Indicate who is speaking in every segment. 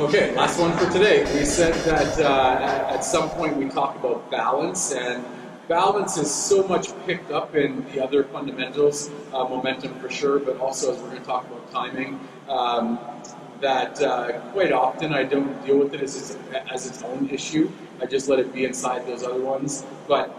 Speaker 1: Okay, last one for today. We said that at some point we talk about balance, and balance is so much picked up in the other fundamentals, momentum for sure, but also as we're going to talk about timing, that quite often I don't deal with it as its own issue. I just let it be inside those other ones. But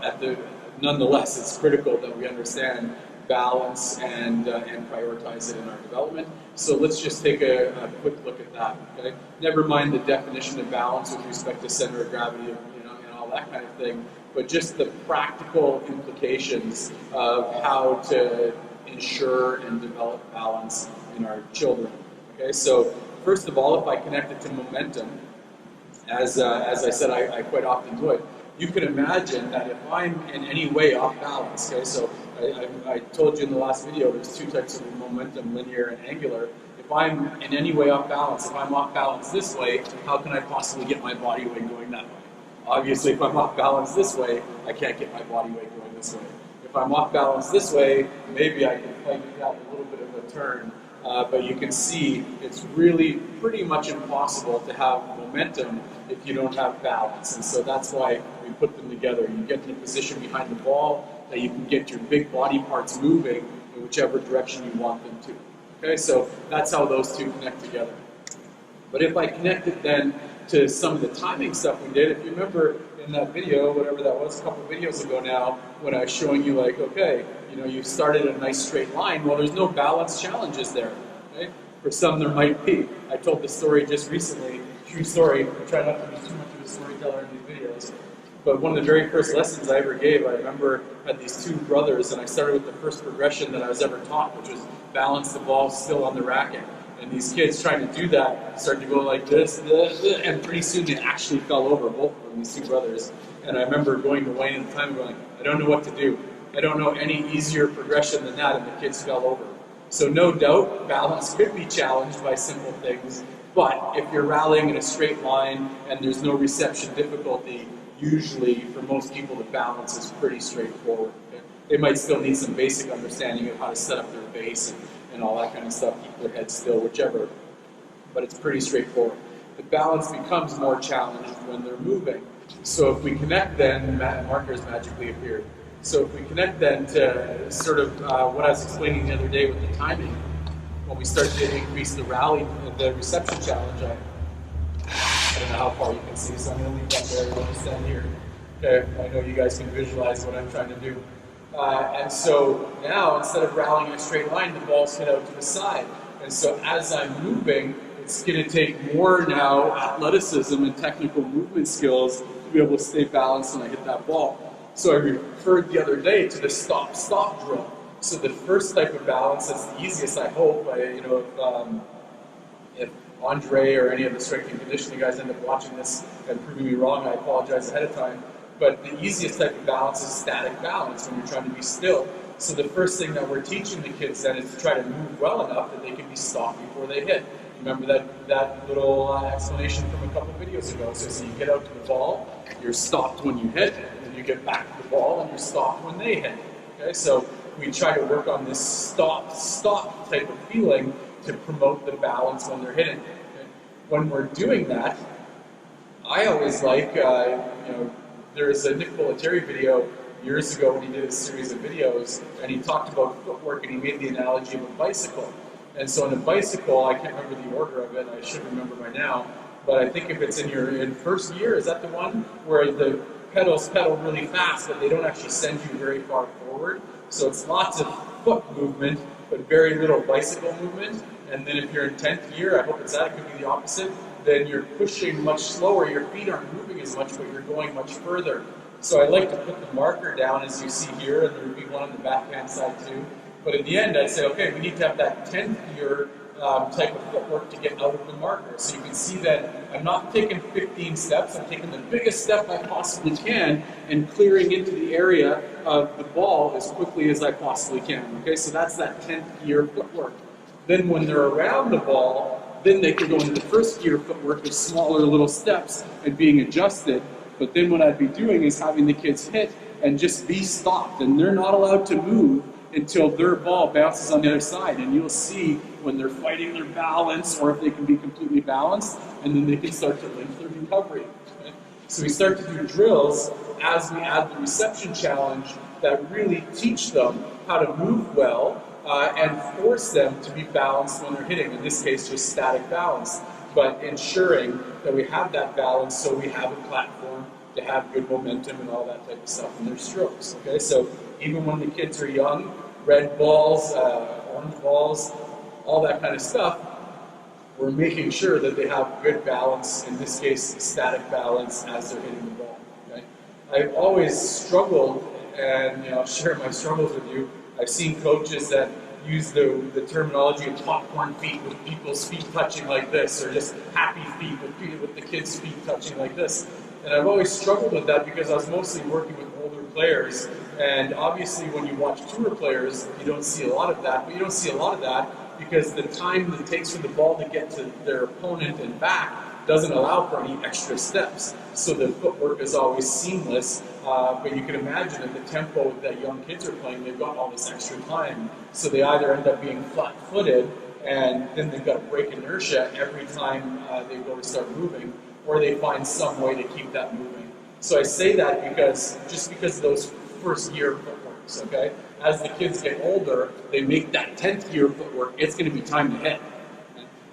Speaker 1: nonetheless, it's critical that we understand balance and prioritize it in our development. So let's just take a quick look at that. Okay, never mind the definition of balance with respect to center of gravity, and all that kind of thing, but just the practical implications of how to ensure and develop balance in our children. Okay, so first of all, if I connect it to momentum, as I said, I quite often do it. You can imagine that if I'm in any way off balance, okay, so I told you in the last video there's two types of momentum, linear and angular. If I'm in any way off balance, if I'm off balance this way, how can I possibly get my body weight going that way? Obviously, if I'm off balance this way, I can't get my body weight going this way. If I'm off balance this way, maybe I can play with that a little bit of a turn. But you can see it's really pretty much impossible to have momentum if you don't have balance. And so that's why we put them together. You get in a position behind the ball that you can get your big body parts moving in whichever direction you want them to. Okay, so that's how those two connect together. But if I connect it then to some of the timing stuff we did, if you remember in that video, whatever that was, a couple of videos ago now, when I was showing you like, okay, you started a nice straight line, well, there's no balance challenges there. Okay? For some there might be. I told this story just recently, true story. I try not to be too much of a storyteller in these videos. But one of the very first lessons I ever gave, I remember I had these two brothers, and I started with the first progression that I was ever taught, which was balance the ball still on the racket. And these kids trying to do that started to go like this, and pretty soon they actually fell over, both of them, these two brothers. And I remember going to Wayne at the time and going, I don't know what to do. I don't know any easier progression than that, and the kids fell over. So no doubt, balance could be challenged by simple things, but if you're rallying in a straight line and there's no reception difficulty, usually for most people the balance is pretty straightforward. Okay? They might still need some basic understanding of how to set up their base and all that kind of stuff, keep their head still, whichever, but it's pretty straightforward. The balance becomes more challenged when they're moving. So if we connect then, markers magically appear. So if we connect then to sort of what I was explaining the other day with the timing, when we start to increase the rally, the reception challenge, I don't know how far you can see, so I'm going to leave that there. I'll just stand here. Okay, I know you guys can visualize what I'm trying to do. And so now, instead of rallying in a straight line, the ball's hit out to the side. And so as I'm moving, it's going to take more now athleticism and technical movement skills to be able to stay balanced when I hit that ball. So I referred the other day to the stop-stop drill. So the first type of balance, that's the easiest, I hope. If Andre or any of the strength and conditioning guys end up watching this and proving me wrong, I apologize ahead of time. But the easiest type of balance is static balance, when you're trying to be still. So the first thing that we're teaching the kids then is to try to move well enough that they can be stopped before they hit. Remember that little explanation from a couple videos ago. So you get out to the ball, you're stopped when you hit, and then you get back to the ball and you're stopped when they hit. Okay, so we try to work on this stop type of feeling to promote the balance when they're hitting. Okay? When we're doing that, I always like, there was a Nick Bollettieri video years ago when he did a series of videos, and he talked about footwork, and he made the analogy of a bicycle. And so in a bicycle, I can't remember the order of it, I should remember by now, but I think if it's in first gear, is that the one where the pedals pedal really fast, but they don't actually send you very far forward? So it's lots of foot movement, but very little bicycle movement. And then if you're in 10th gear, I hope it's that, it could be the opposite, then you're pushing much slower, your feet aren't moving as much, but you're going much further. So I like to put the marker down, as you see here, and there would be one on the backhand side too. But in the end, I say, okay, we need to have that 10th gear type of footwork to get out of the marker. So you can see that I'm not taking 15 steps, I'm taking the biggest step I possibly can and clearing into the area of the ball as quickly as I possibly can. Okay, so that's that 10th gear footwork. Then when they're around the ball, then they can go into the first gear footwork of smaller little steps and being adjusted. But then what I'd be doing is having the kids hit and just be stopped. And they're not allowed to move until their ball bounces on the other side. And you'll see when they're fighting their balance or if they can be completely balanced, and then they can start to link their recovery. Okay? So we start to do drills as we add the reception challenge that really teach them how to move well and force them to be balanced when they're hitting. In this case, just static balance, but ensuring that we have that balance so we have a platform to have good momentum and all that type of stuff in their strokes. Okay, so even when the kids are young, red balls, orange balls, all that kind of stuff, we're making sure that they have good balance, in this case, static balance as they're hitting the ball. Okay? I've always struggled, and I'll share my struggles with you. I've seen coaches that use the terminology of popcorn feet with people's feet touching like this, or just happy feet with the kids' feet touching like this. And I've always struggled with that because I was mostly working with older players. And obviously when you watch tour players, you don't see a lot of that. But you don't see a lot of that because the time that it takes for the ball to get to their opponent and back doesn't allow for any extra steps. So the footwork is always seamless. But you can imagine at the tempo that young kids are playing, they've got all this extra time. So they either end up being flat-footed, and then they've got to break inertia every time they go to start moving, or they find some way to keep that moving. So I say that because of those first year footworks, okay? As the kids get older, they make that 10th year footwork, it's going to be time to hit.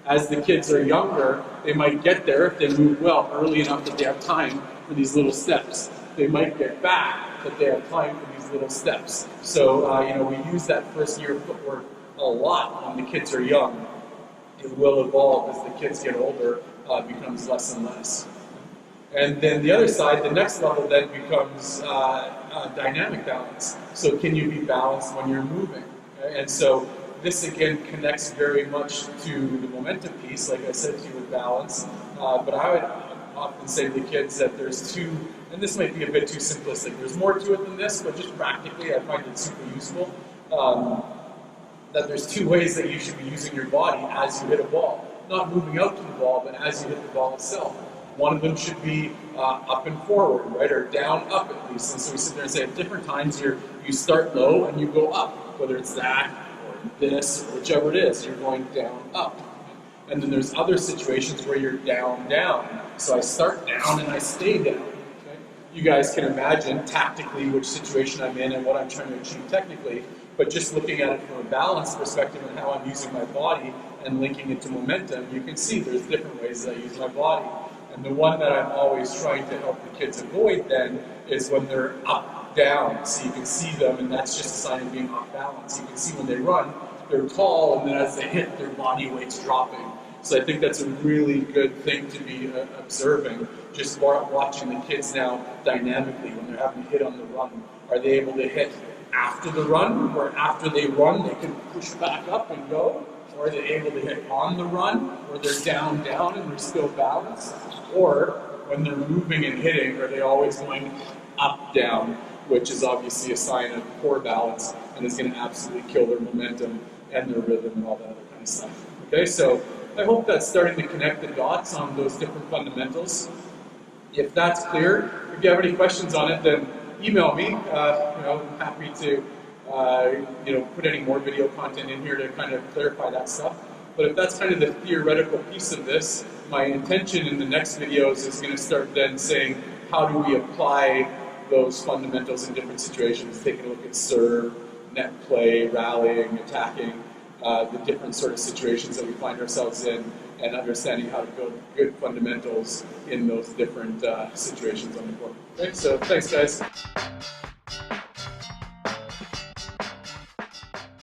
Speaker 1: As the kids are younger, they might get there if they move well early enough that they have time for these little steps. They might get back, but they have time for these little steps. So, we use that first year footwork a lot when the kids are young. It will evolve as the kids get older, becomes less and less. And then the other side, the next level then becomes dynamic balance. So can you be balanced when you're moving? Okay? And so this again connects very much to the momentum piece, like I said to you with balance. But I would often say to the kids that there's two, and this might be a bit too simplistic, there's more to it than this, but just practically I find it super useful, that there's two ways that you should be using your body as you hit a ball. Not moving out to the ball, but as you hit the ball itself. One of them should be up and forward, right, or down, up at least. And so we sit there and say at different times you start low and you go up, whether it's that or this, or whichever it is, you're going down, up. And then there's other situations where you're down, down. So I start down and I stay down. Okay? You guys can imagine tactically which situation I'm in and what I'm trying to achieve technically, but just looking at it from a balance perspective and how I'm using my body and linking it to momentum, you can see there's different ways that I use my body. And the one that I'm always trying to help the kids avoid then is when they're up, down. So you can see them, and that's just a sign of being off balance. You can see when they run, they're tall, and then as they hit, their body weight's dropping. So I think that's a really good thing to be observing, just watching the kids now dynamically when they're having to hit on the run. Are they able to hit after the run, or after they run, they can push back up and go? Or are they able to hit on the run, where they're down, down, and they're still balanced? Or when they're moving and hitting, are they always going up, down, which is obviously a sign of poor balance and is going to absolutely kill their momentum and their rhythm and all that other kind of stuff. Okay, so I hope that's starting to connect the dots on those different fundamentals. If that's clear, if you have any questions on it, then email me. I'm happy to put any more video content in here to kind of clarify that stuff. But if that's kind of the theoretical piece of this, my intention in the next videos is going to start then saying, how do we apply those fundamentals in different situations, taking a look at serve, net play, rallying, attacking, the different sort of situations that we find ourselves in, and understanding how to build good fundamentals in those different situations on the court. Okay, so thanks guys.